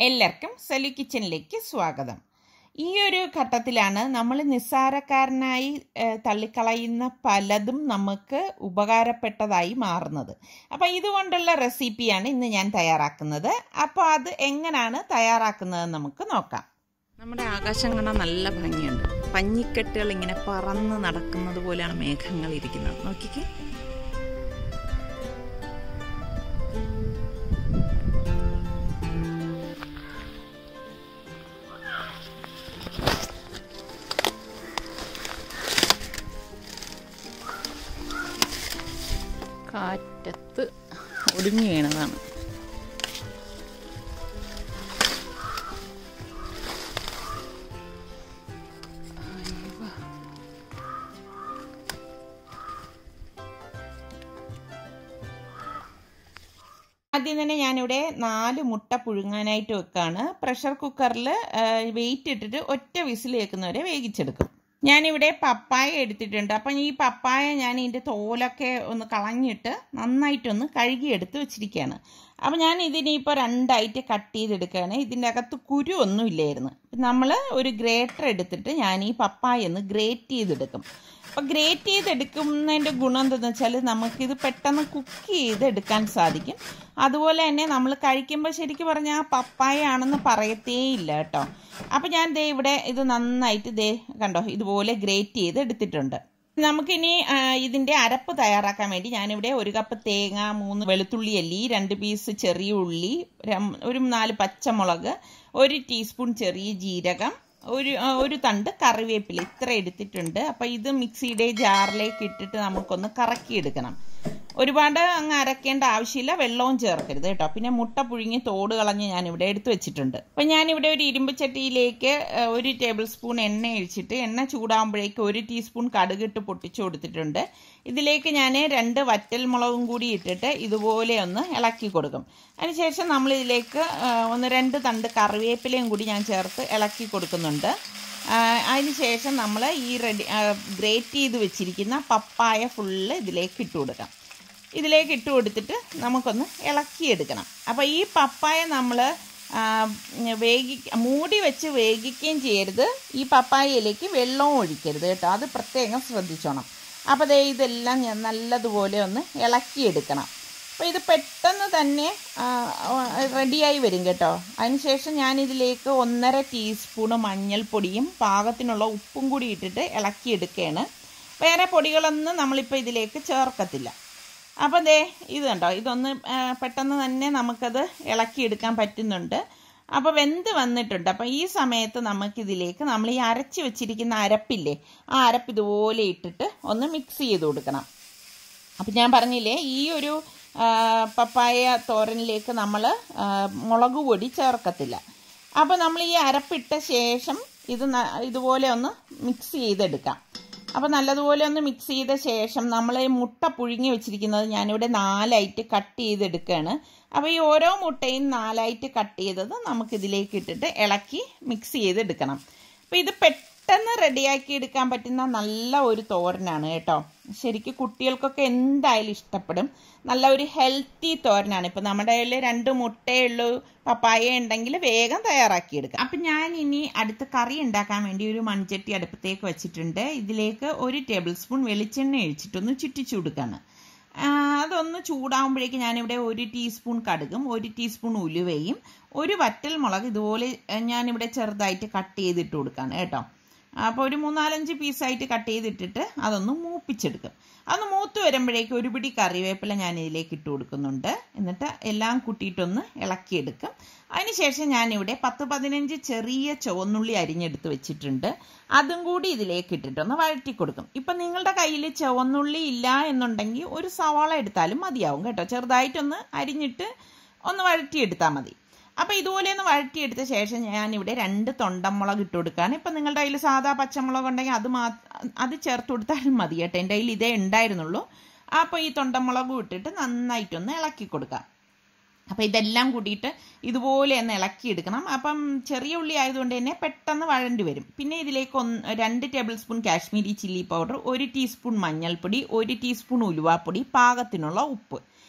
എല്ലാവർക്കും സലു കിച്ചനിലേക്ക് സ്വാഗതം. ഈ ഒരു ഘട്ടത്തിലാണ് നമ്മൾ നിസ്സാരക്കാരനായി തള്ളിക്കളയുന്ന പലതും നമുക്ക് ഉപകാരപ്പെട്ടതായി മാറുന്നത്. അപ്പോൾ ഇതുകൊണ്ടുള്ള റെസിപ്പിയാണ് ഇന്ന് ഞാൻ തയ്യാറാക്കുന്നത്. അപ്പോൾ അത് എങ്ങനെയാണ് തയ്യാറാക്കുന്നത് നമുക്ക് നോക്കാം. നമ്മുടെ ആകാശം കാണാൻ നല്ല ഭംഗിയുണ്ട്. പഞ്ഞിക്കെട്ടുകൾ ഇങ്ങനെ പറന്ന് നടക്കുന്നത് പോലെയാണ് മേഘങ്ങൾ ഇരിക്കുന്നത്. നോക്കിക്കേ. കാറ്റത്ത് ഒടിഞ്ഞു വീണതാണ്. ആദ്യം തന്നെ ഞാനിവിടെ 4 മുട്ട പുഴുങ്ങാനായിട്ട് വെക്കാണ്. പ്രഷർ കുക്കറിൽ വെയിറ്റ് ഇട്ടിട്ട് ഒറ്റ വിസിൽ കേൾക്കുന്നവരെ വേവിച്ചെടുക്കും. ഞാനിവിടെ പപ്പായ എടുത്തിട്ടുണ്ട്. അപ്പം ഈ പപ്പായ ഞാൻ ഇതിൻ്റെ തോലൊക്കെ ഒന്ന് കളഞ്ഞിട്ട് നന്നായിട്ടൊന്ന് കഴുകിയെടുത്ത് വെച്ചിരിക്കുകയാണ്. അപ്പം ഞാൻ ഇതിനിപ്പോൾ 2 ആയിട്ട് കട്ട് ചെയ്തെടുക്കുകയാണ്. ഇതിൻ്റെ അകത്ത് കുരു ഒന്നും ഇല്ലായിരുന്നു. നമ്മൾ ഒരു ഗ്രേറ്റർ എടുത്തിട്ട് ഞാൻ ഈ പപ്പായ ഒന്ന് ഗ്രേറ്റ് ചെയ്തെടുക്കും. അപ്പോൾ ഗ്രേറ്റ് ചെയ്തെടുക്കുന്നതിൻ്റെ ഗുണം എന്താണെന്ന് വെച്ചാൽ നമുക്കിത് പെട്ടെന്ന് കുക്ക് ചെയ്തെടുക്കാൻ സാധിക്കും. അതുപോലെ തന്നെ നമ്മൾ കഴിക്കുമ്പോൾ ശരിക്കും പറഞ്ഞാൽ ആ പപ്പായ ആണെന്ന് പറയത്തേ ഇല്ല കേട്ടോ. അപ്പോൾ ഞാൻ ദേ ഇവിടെ ഇത് നന്നായിട്ട് ദേ കണ്ടോ ഇതുപോലെ ഗ്രേറ്റ് ചെയ്ത് എടുത്തിട്ടുണ്ട്. നമുക്കിനി ഇതിൻ്റെ അരപ്പ് തയ്യാറാക്കാൻ വേണ്ടി ഞാനിവിടെ 1 കപ്പ് തേങ്ങ, 3 വെളുത്തുള്ളി അല്ലി, 2 പീസ് ചെറിയ ഉള്ളി, ഒരു 4 പച്ചമുളക്, 1 ടീസ്പൂൺ ചെറിയ ജീരകം, ഒരു തണ്ട് കറിവേപ്പില ഇത്ര എടുത്തിട്ടുണ്ട്. അപ്പം ഇത് മിക്സിയുടെ ജാറിലേക്ക് ഇട്ടിട്ട് നമുക്കൊന്ന് കറക്കിയെടുക്കണം. ഒരുപാട് അങ്ങ് അരക്കേണ്ട ആവശ്യമില്ല, വെള്ളവും ചേർക്കരുത് കേട്ടോ. പിന്നെ മുട്ട പുഴുങ്ങി തോട് കളഞ്ഞ് ഞാനിവിടെ എടുത്ത് വെച്ചിട്ടുണ്ട്. അപ്പം ഞാനിവിടെ ഒരു ഇരുമ്പ് ചട്ടിയിലേക്ക് 1 ടേബിൾ സ്പൂൺ എണ്ണ ഒഴിച്ചിട്ട് എണ്ണ ചൂടാകുമ്പോഴേക്ക് 1 ടീസ്പൂൺ കടുകിട്ട് പൊട്ടിച്ചു കൊടുത്തിട്ടുണ്ട്. ഇതിലേക്ക് ഞാൻ 2 വറ്റൽ മുളകും കൂടി ഇട്ടിട്ട് ഇതുപോലെ ഒന്ന് ഇളക്കി കൊടുക്കും. അതിനുശേഷം നമ്മളിതിലേക്ക് 1-2 തണ്ട് കറിവേപ്പിലയും കൂടി ഞാൻ ചേർത്ത് ഇളക്കി കൊടുക്കുന്നുണ്ട്. അതിനുശേഷം നമ്മൾ ഈ ഗ്രേറ്റ് ചെയ്ത് വെച്ചിരിക്കുന്ന പപ്പായ ഫുള്ള് ഇതിലേക്ക് ഇട്ട് കൊടുക്കാം. ഇതിലേക്ക് ഇട്ട് കൊടുത്തിട്ട് നമുക്കൊന്ന് ഇളക്കിയെടുക്കണം. അപ്പോൾ ഈ പപ്പായ നമ്മൾ മൂടി വെച്ച് വേവിക്കുകയും ചെയ്യരുത്. ഈ പപ്പായയിലേക്ക് വെള്ളവും ഒഴിക്കരുത് കേട്ടോ. അത് പ്രത്യേകം ശ്രദ്ധിച്ചോണം. അപ്പോൾ ദേ ഇതെല്ലാം ഞാൻ നല്ലതുപോലെ ഒന്ന് ഇളക്കിയെടുക്കണം. അപ്പോൾ ഇത് പെട്ടെന്ന് തന്നെ റെഡിയായി വരും കേട്ടോ. അതിനുശേഷം ഞാനിതിലേക്ക് 1.5 ടീസ്പൂണ് മഞ്ഞൾപ്പൊടിയും പാകത്തിനുള്ള ഉപ്പും കൂടി ഇട്ടിട്ട് ഇളക്കിയെടുക്കുകയാണ്. വേറെ പൊടികളൊന്നും നമ്മളിപ്പോൾ ഇതിലേക്ക് ചേർക്കത്തില്ല. അപ്പോൾ ദേ ഇത് കണ്ടോ, ഇതൊന്ന് പെട്ടെന്ന് തന്നെ നമുക്കത് ഇളക്കിയെടുക്കാൻ പറ്റുന്നുണ്ട്. അപ്പോൾ വെന്ത് വന്നിട്ടുണ്ട്. അപ്പോൾ ഈ സമയത്ത് നമുക്കിതിലേക്ക് നമ്മൾ ഈ അരച്ച് വെച്ചിരിക്കുന്ന അരപ്പില്ലേ, ആ അരപ്പ് ഇതുപോലെ ഇട്ടിട്ട് ഒന്ന് മിക്സ് ചെയ്ത് കൊടുക്കണം. അപ്പം ഞാൻ പറഞ്ഞില്ലേ, ഈ ഒരു പപ്പായ തോരനിലേക്ക് നമ്മൾ മുളക് പൊടി ചേർക്കത്തില്ല. അപ്പോൾ നമ്മൾ ഈ അരപ്പിട്ട ശേഷം ഇതുപോലെ ഒന്ന് മിക്സ് ചെയ്തെടുക്കാം. അപ്പോൾ നല്ലതുപോലെ ഒന്ന് മിക്സ് ചെയ്ത ശേഷം നമ്മൾ ഈ മുട്ട പുഴുങ്ങി വെച്ചിരിക്കുന്നത് ഞാനിവിടെ 4 ആയിട്ട് കട്ട് ചെയ്തെടുക്കുകയാണ്. അപ്പോൾ ഈ ഓരോ മുട്ടയും 4 ആയിട്ട് കട്ട് ചെയ്തത് നമുക്കിതിലേക്ക് ഇട്ടിട്ട് ഇളക്കി മിക്സ് ചെയ്തെടുക്കണം. അപ്പോൾ ഇത് പെട്ടെന്ന് റെഡിയാക്കി എടുക്കാൻ പറ്റുന്ന നല്ല ഒരു തോരനാണ് കേട്ടോ. ശരിക്കും കുട്ടികൾക്കൊക്കെ എന്തായാലും ഇഷ്ടപ്പെടും. നല്ല ഒരു ഹെൽത്തി തോരനാണ്. ഇപ്പം നമ്മുടെ കയ്യിൽ 2 മുട്ടയുള്ള പപ്പായ ഉണ്ടെങ്കിൽ വേഗം തയ്യാറാക്കിയെടുക്കാം. അപ്പം ഞാൻ ഇനി അടുത്ത കറി ഉണ്ടാക്കാൻ വേണ്ടി ഒരു മൺചട്ടി അടുപ്പത്തേക്ക് വെച്ചിട്ടുണ്ട്. ഇതിലേക്ക് 1 ടേബിൾ സ്പൂൺ വെളിച്ചെണ്ണ ഒഴിച്ചിട്ടൊന്ന് ചുറ്റിച്ചു കൊടുക്കുകയാണ്. അതൊന്ന് ചൂടാകുമ്പോഴേക്ക് ഞാനിവിടെ 1 ടീസ്പൂൺ കടുകും 1 ടീസ്പൂൺ ഉലുവയും 1 വറ്റൽ മുളക് ഇതുപോലെ ഞാനിവിടെ ചെറുതായിട്ട് കട്ട് ചെയ്തിട്ട് കൊടുക്കുകയാണ് കേട്ടോ. അപ്പോൾ ഒരു 3-4 പീസായിട്ട് കട്ട് ചെയ്തിട്ടിട്ട് അതൊന്ന് മൂപ്പിച്ചെടുക്കും. അതൊന്ന് മൂത്ത് വരുമ്പോഴേക്കും 1 പിടി കറിവേപ്പില ഞാൻ ഇതിലേക്ക് ഇട്ട് കൊടുക്കുന്നുണ്ട്. എന്നിട്ട് എല്ലാം കൂട്ടിയിട്ടൊന്ന് ഇളക്കിയെടുക്കും. അതിനുശേഷം ഞാനിവിടെ 10-15 ചെറിയ ചുവന്നുള്ളി അരിഞ്ഞെടുത്ത് വെച്ചിട്ടുണ്ട്. അതും കൂടി ഇതിലേക്ക് ഇട്ടിട്ടൊന്ന് വഴറ്റി കൊടുക്കും. ഇപ്പം നിങ്ങളുടെ കയ്യിൽ ചുവന്നുള്ളി ഇല്ല എന്നുണ്ടെങ്കിൽ 1 സവാള എടുത്താലും മതിയാവും കേട്ടോ. ചെറുതായിട്ടൊന്ന് അരിഞ്ഞിട്ട് ഒന്ന് വഴറ്റിയെടുത്താൽ മതി. അപ്പോൾ ഇതുപോലെ ഒന്ന് വഴറ്റിയെടുത്ത ശേഷം ഞാനിവിടെ 2 തൊണ്ടമുളക് ഇട്ട് കൊടുക്കുകയാണ്. ഇപ്പം നിങ്ങളുടെ കയ്യിൽ സാധാ പച്ചമുളക് ഉണ്ടെങ്കിൽ അത് ചേർത്ത് കൊടുത്താലും മതി കേട്ടോ. എൻ്റെ കയ്യിൽ ഇതേ ഉണ്ടായിരുന്നുള്ളൂ. അപ്പോൾ ഈ തൊണ്ടമുളകും ഇട്ടിട്ട് നന്നായിട്ടൊന്ന് ഇളക്കി കൊടുക്കാം. അപ്പോൾ ഇതെല്ലാം കൂടിയിട്ട് ഇതുപോലെ ഒന്ന് ഇളക്കിയെടുക്കണം. അപ്പം ചെറിയ ഉള്ളി ആയതുകൊണ്ട് തന്നെ പെട്ടെന്ന് വഴണ്ടി വരും. പിന്നെ ഇതിലേക്ക് 2 table spoon Kashmiri chilli powder, 1 teaspoon മഞ്ഞൾപ്പൊടി, 1 ടീസ്പൂൺ ഉലുവാപ്പൊടി, പാകത്തിനുള്ള ഉപ്പ്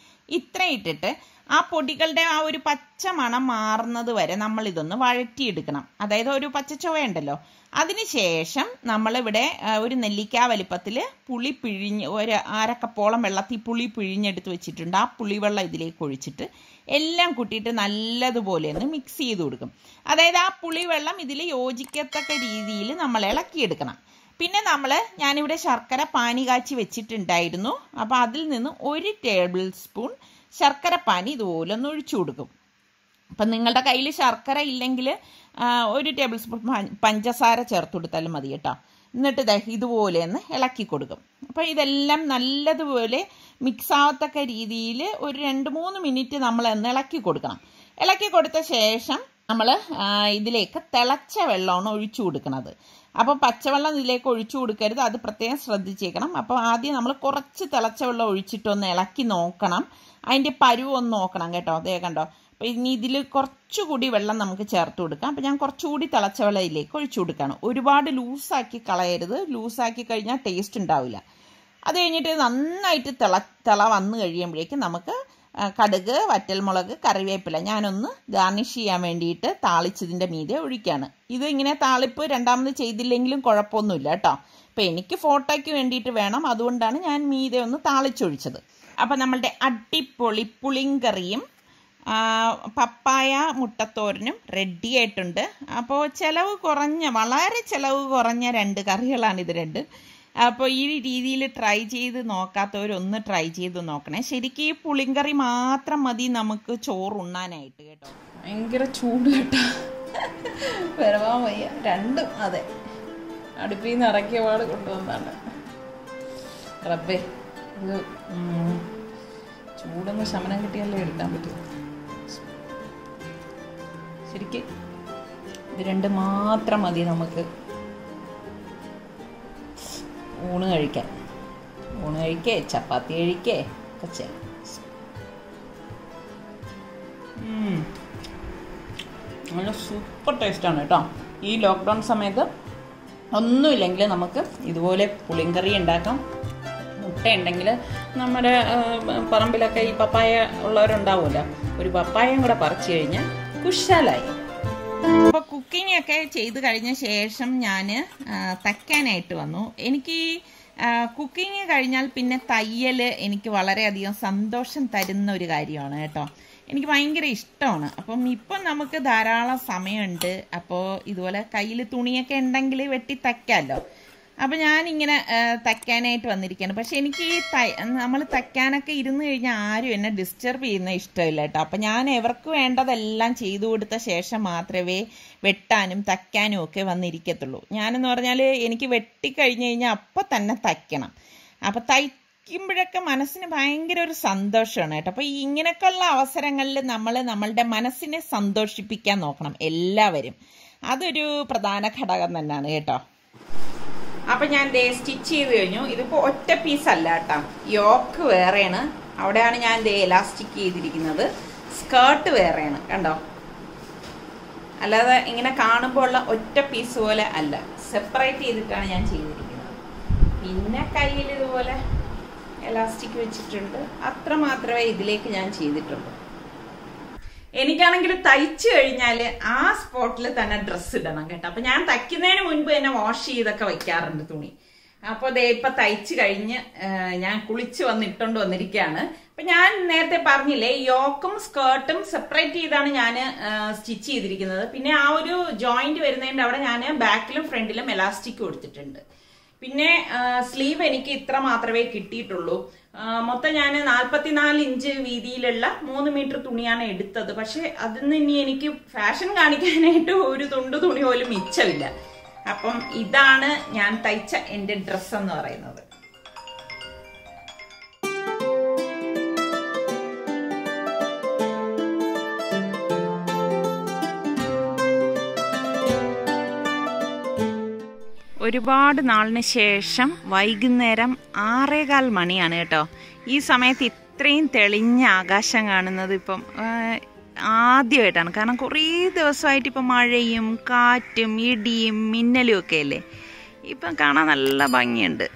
ഇത്ര ഇട്ടിട്ട് ആ പൊടികളുടെ ആ ഒരു പച്ച മണം മാറുന്നത് വരെ നമ്മളിതൊന്ന് വഴറ്റിയെടുക്കണം. അതായത് ഒരു പച്ച ചുവയുണ്ടല്ലോ. അതിനുശേഷം നമ്മളിവിടെ ഒരു നെല്ലിക്ക വലിപ്പത്തിൽ പുളി പിഴിഞ്ഞ് ഒരു അരക്കപ്പോളം വെള്ളത്തിൽ പുളി പിഴിഞ്ഞെടുത്ത് വെച്ചിട്ടുണ്ട്. ആ പുളിവെള്ളം ഇതിലേക്ക് ഒഴിച്ചിട്ട് എല്ലാം കൂട്ടിയിട്ട് നല്ലതുപോലെ ഒന്ന് മിക്സ് ചെയ്ത് കൊടുക്കും. അതായത് ആ പുളിവെള്ളം ഇതിൽ യോജിക്കത്തക്ക രീതിയിൽ നമ്മൾ ഇളക്കിയെടുക്കണം. പിന്നെ ഞാനിവിടെ ശർക്കര പാനി കാച്ചി വെച്ചിട്ടുണ്ടായിരുന്നു. അപ്പോൾ അതിൽ നിന്ന് 1 ടേബിൾ സ്പൂൺ ശർക്കര പാനി ഇതുപോലെ ഒന്ന് ഒഴിച്ചു കൊടുക്കും. അപ്പം നിങ്ങളുടെ കയ്യിൽ ശർക്കര ഇല്ലെങ്കിൽ 1 ടേബിൾ സ്പൂൺ പഞ്ചസാര ചേർത്ത് കൊടുത്താലും മതി കേട്ടോ. എന്നിട്ട് ഇതുപോലെ ഒന്ന് ഇളക്കി കൊടുക്കും. അപ്പോൾ ഇതെല്ലാം നല്ലതുപോലെ മിക്സ് ആവത്തക്ക രീതിയിൽ ഒരു 2-3 മിനിറ്റ് നമ്മൾ ഒന്ന് ഇളക്കി കൊടുക്കണം. ഇളക്കി കൊടുത്ത ശേഷം നമ്മൾ ഇതിലേക്ക് തിളച്ച വെള്ളമാണ് ഒഴിച്ചു കൊടുക്കുന്നത്. അപ്പോൾ പച്ചവെള്ളം ഇതിലേക്ക് ഒഴിച്ചു കൊടുക്കരുത്, അത് പ്രത്യേകം ശ്രദ്ധിച്ചേക്കണം. അപ്പോൾ ആദ്യം നമ്മൾ കുറച്ച് തിളച്ച വെള്ളം ഒഴിച്ചിട്ടൊന്ന് ഇളക്കി നോക്കണം, അതിൻ്റെ പരുവൊന്ന് നോക്കണം കേട്ടോ. അതേ കണ്ടോ. അപ്പോൾ ഇനി ഇതിൽ കുറച്ചുകൂടി വെള്ളം നമുക്ക് ചേർത്ത് കൊടുക്കാം. അപ്പോൾ ഞാൻ കുറച്ചുകൂടി തിളച്ച വെള്ളം ഇതിലേക്ക് ഒഴിച്ചു കൊടുക്കുകയാണ്. ഒരുപാട് ലൂസാക്കി കളയരുത്, ലൂസാക്കി കഴിഞ്ഞാൽ ടേസ്റ്റ് ഉണ്ടാവില്ല. അത് കഴിഞ്ഞിട്ട് നന്നായിട്ട് തിള വന്നു കഴിയുമ്പോഴേക്കും നമുക്ക് കടുക്, വറ്റൽമുളക്, കറിവേപ്പില ഞാനൊന്ന് ഗാർണിഷ് ചെയ്യാൻ വേണ്ടിയിട്ട് താളിച്ചതിൻ്റെ മീതെ ഒഴിക്കുകയാണ്. ഇത് ഇങ്ങനെ താളിപ്പ് രണ്ടാമത് ചെയ്തില്ലെങ്കിലും കുഴപ്പമൊന്നുമില്ല കേട്ടോ. അപ്പോൾ എനിക്ക് ഫോട്ടോയ്ക്ക് വേണ്ടിയിട്ട് വേണം, അതുകൊണ്ടാണ് ഞാൻ മീതെ ഒന്ന് താളിച്ചൊഴിച്ചത്. അപ്പോൾ നമ്മളുടെ അടിപൊളി പുളിങ്കറിയും പപ്പായ മുട്ടത്തോരനും റെഡി ആയിട്ടുണ്ട്. അപ്പോൾ വളരെ ചിലവ് കുറഞ്ഞ 2 കറികളാണ് ഇത് രണ്ടും. അപ്പോൾ ഈ രീതിയിൽ ട്രൈ ചെയ്ത് നോക്കാത്തവരൊന്ന് ട്രൈ ചെയ്ത് നോക്കണേ. ശരിക്കും ഈ പുളിങ്കറി മാത്രം മതി നമുക്ക് ചോറുണ്ണാനായിട്ട് കേട്ടോ. ഭയങ്കര ചൂട് കേട്ടോ, വരവാൻ വയ്യ. രണ്ടും അതെ, അടുപ്പിൽ നിന്ന് ഇറക്കിയ പാട് കൊണ്ടുവന്നാണ്. റബ്ബേ, ഇത് ചൂടൊന്ന് ശമനം കിട്ടിയാലേ എടുക്കാൻ പറ്റും. ശരിക്കും ഇത് 2 മാത്രം മതി നമുക്ക് ഊണ് കഴിക്കേ ചപ്പാത്തി കഴിക്കേ ഒക്കെ ചെയ്യാം. നല്ല സൂപ്പർ ടേസ്റ്റാണ് കേട്ടോ. ഈ ലോക്ക്ഡൗൺ സമയത്ത് ഒന്നുമില്ലെങ്കിൽ നമുക്ക് ഇതുപോലെ പുളിങ്കറി ഉണ്ടാക്കാം. മുട്ട ഉണ്ടെങ്കിൽ നമ്മുടെ പറമ്പിലൊക്കെ ഈ പപ്പായ ഉള്ളവരുണ്ടാവുമല്ലോ, ഒരു പപ്പായയും കൂടെ പറിച്ചു കഴിഞ്ഞാൽ കുശാലായി. അപ്പോൾ കുക്കിംഗ് ഒക്കെ ചെയ്ത് കഴിഞ്ഞ ശേഷം ഞാൻ തയ്ക്കാനായിട്ട് വന്നു. എനിക്ക് കുക്കിംഗ് കഴിഞ്ഞാൽ പിന്നെ തയ്യൽ എനിക്ക് വളരെയധികം സന്തോഷം തരുന്ന ഒരു കാര്യമാണ് കേട്ടോ. എനിക്ക് ഭയങ്കര ഇഷ്ടമാണ്. അപ്പം ഇപ്പം നമുക്ക് ധാരാളം സമയമുണ്ട്. അപ്പോൾ ഇതുപോലെ കയ്യിൽ തുണിയൊക്കെ ഉണ്ടെങ്കിൽ വെട്ടി തയ്ക്കാമല്ലോ. അപ്പം ഞാനിങ്ങനെ തയ്ക്കാനായിട്ട് വന്നിരിക്കുകയാണ്. പക്ഷെ എനിക്ക് നമ്മൾ തയ്ക്കാനൊക്കെ ഇരുന്ന് കഴിഞ്ഞാൽ ആരും എന്നെ ഡിസ്റ്റർബ് ചെയ്യുന്ന ഇഷ്ടമില്ല കേട്ടോ. അപ്പം ഞാൻ എവർക്ക് വേണ്ടതെല്ലാം ചെയ്തു കൊടുത്ത ശേഷം മാത്രമേ വെട്ടാനും തയ്ക്കാനും ഒക്കെ വന്നിരിക്കത്തുള്ളൂ. ഞാനെന്ന് പറഞ്ഞാൽ എനിക്ക് വെട്ടിക്കഴിഞ്ഞ് കഴിഞ്ഞാൽ അപ്പം തന്നെ തയ്ക്കണം. അപ്പം തയ്ക്കുമ്പോഴൊക്കെ മനസ്സിന് ഭയങ്കര ഒരു സന്തോഷമാണ് കേട്ടോ. അപ്പോൾ ഇങ്ങനെയൊക്കെയുള്ള അവസരങ്ങളിൽ നമ്മളുടെ മനസ്സിനെ സന്തോഷിപ്പിക്കാൻ നോക്കണം എല്ലാവരും. അതൊരു പ്രധാന ഘടകം തന്നെയാണ് കേട്ടോ. അപ്പം ഞാൻ സ്റ്റിച്ച് ചെയ്ത് കഴിഞ്ഞു. ഇതിപ്പോൾ ഒറ്റ പീസല്ല കേട്ടോ, യോക്ക് വേറെയാണ്. അവിടെയാണ് ഞാൻ എലാസ്റ്റിക് ചെയ്തിരിക്കുന്നത്. സ്കേർട്ട് വേറെയാണ് കണ്ടോ. അല്ലാതെ ഇങ്ങനെ കാണുമ്പോൾ ഉള്ള ഒറ്റ പീസ് പോലെ അല്ല, സെപ്പറേറ്റ് ചെയ്തിട്ടാണ് ഞാൻ ചെയ്തിരിക്കുന്നത്. പിന്നെ കയ്യിൽ ഇതുപോലെ എലാസ്റ്റിക് വെച്ചിട്ടുണ്ട്. അത്ര മാത്രമേ ഇതിലേക്ക് ഞാൻ ചെയ്തിട്ടുള്ളൂ. എനിക്കാണെങ്കിൽ തയ്ച്ചു കഴിഞ്ഞാൽ ആ സ്പോട്ടിൽ തന്നെ ഡ്രസ്സ് ഇടണം കേട്ടോ. അപ്പൊ ഞാൻ തയ്ക്കുന്നതിന് മുൻപ് തന്നെ വാഷ് ചെയ്തൊക്കെ വെക്കാറുണ്ട് തുണി. അപ്പോൾ ഇപ്പൊ തയ്ച്ചു കഴിഞ്ഞ് ഞാൻ കുളിച്ച് ഇട്ടുകൊണ്ട് വന്നിരിക്കുകയാണ്. അപ്പൊ ഞാൻ നേരത്തെ പറഞ്ഞില്ലേ, യോക്കും സ്കേർട്ടും സെപ്പറേറ്റ് ചെയ്താണ് ഞാൻ സ്റ്റിച്ച് ചെയ്തിരിക്കുന്നത്. പിന്നെ ആ ഒരു ജോയിന്റ് വരുന്നതിന്റെ അവിടെ ഞാൻ ബാക്കിലും ഫ്രണ്ടിലും എലാസ്റ്റിക് കൊടുത്തിട്ടുണ്ട്. പിന്നെ സ്ലീവ് എനിക്ക് ഇത്ര മാത്രമേ കിട്ടിയിട്ടുള്ളൂ. മൊത്തം ഞാൻ 44 ഇഞ്ച് വീതിയിലുള്ള 3 മീറ്റർ തുണിയാണ് എടുത്തത്. പക്ഷെ അതിന്ന് ഇനി എനിക്ക് ഫാഷൻ കാണിക്കാനായിട്ട് ഒരു തുണി പോലും മിച്ചമില്ല. അപ്പം ഇതാണ് ഞാൻ തയ്ച്ച എൻ്റെ ഡ്രസ്സ് എന്ന് പറയുന്നത്. ഒരുപാട് നാളിന് ശേഷം വൈകുന്നേരം 6:15 മണിയാണ് കേട്ടോ. ഈ സമയത്ത് ഇത്രയും തെളിഞ്ഞ ആകാശം കാണുന്നത് ഇപ്പം ആദ്യമായിട്ടാണ്. കാരണം കുറേ ദിവസമായിട്ട് ഇപ്പം മഴയും കാറ്റും ഇടിയും മിന്നലും ഒക്കെ അല്ലേ. ഇപ്പം കാണാൻ നല്ല ഭംഗിയുണ്ട്.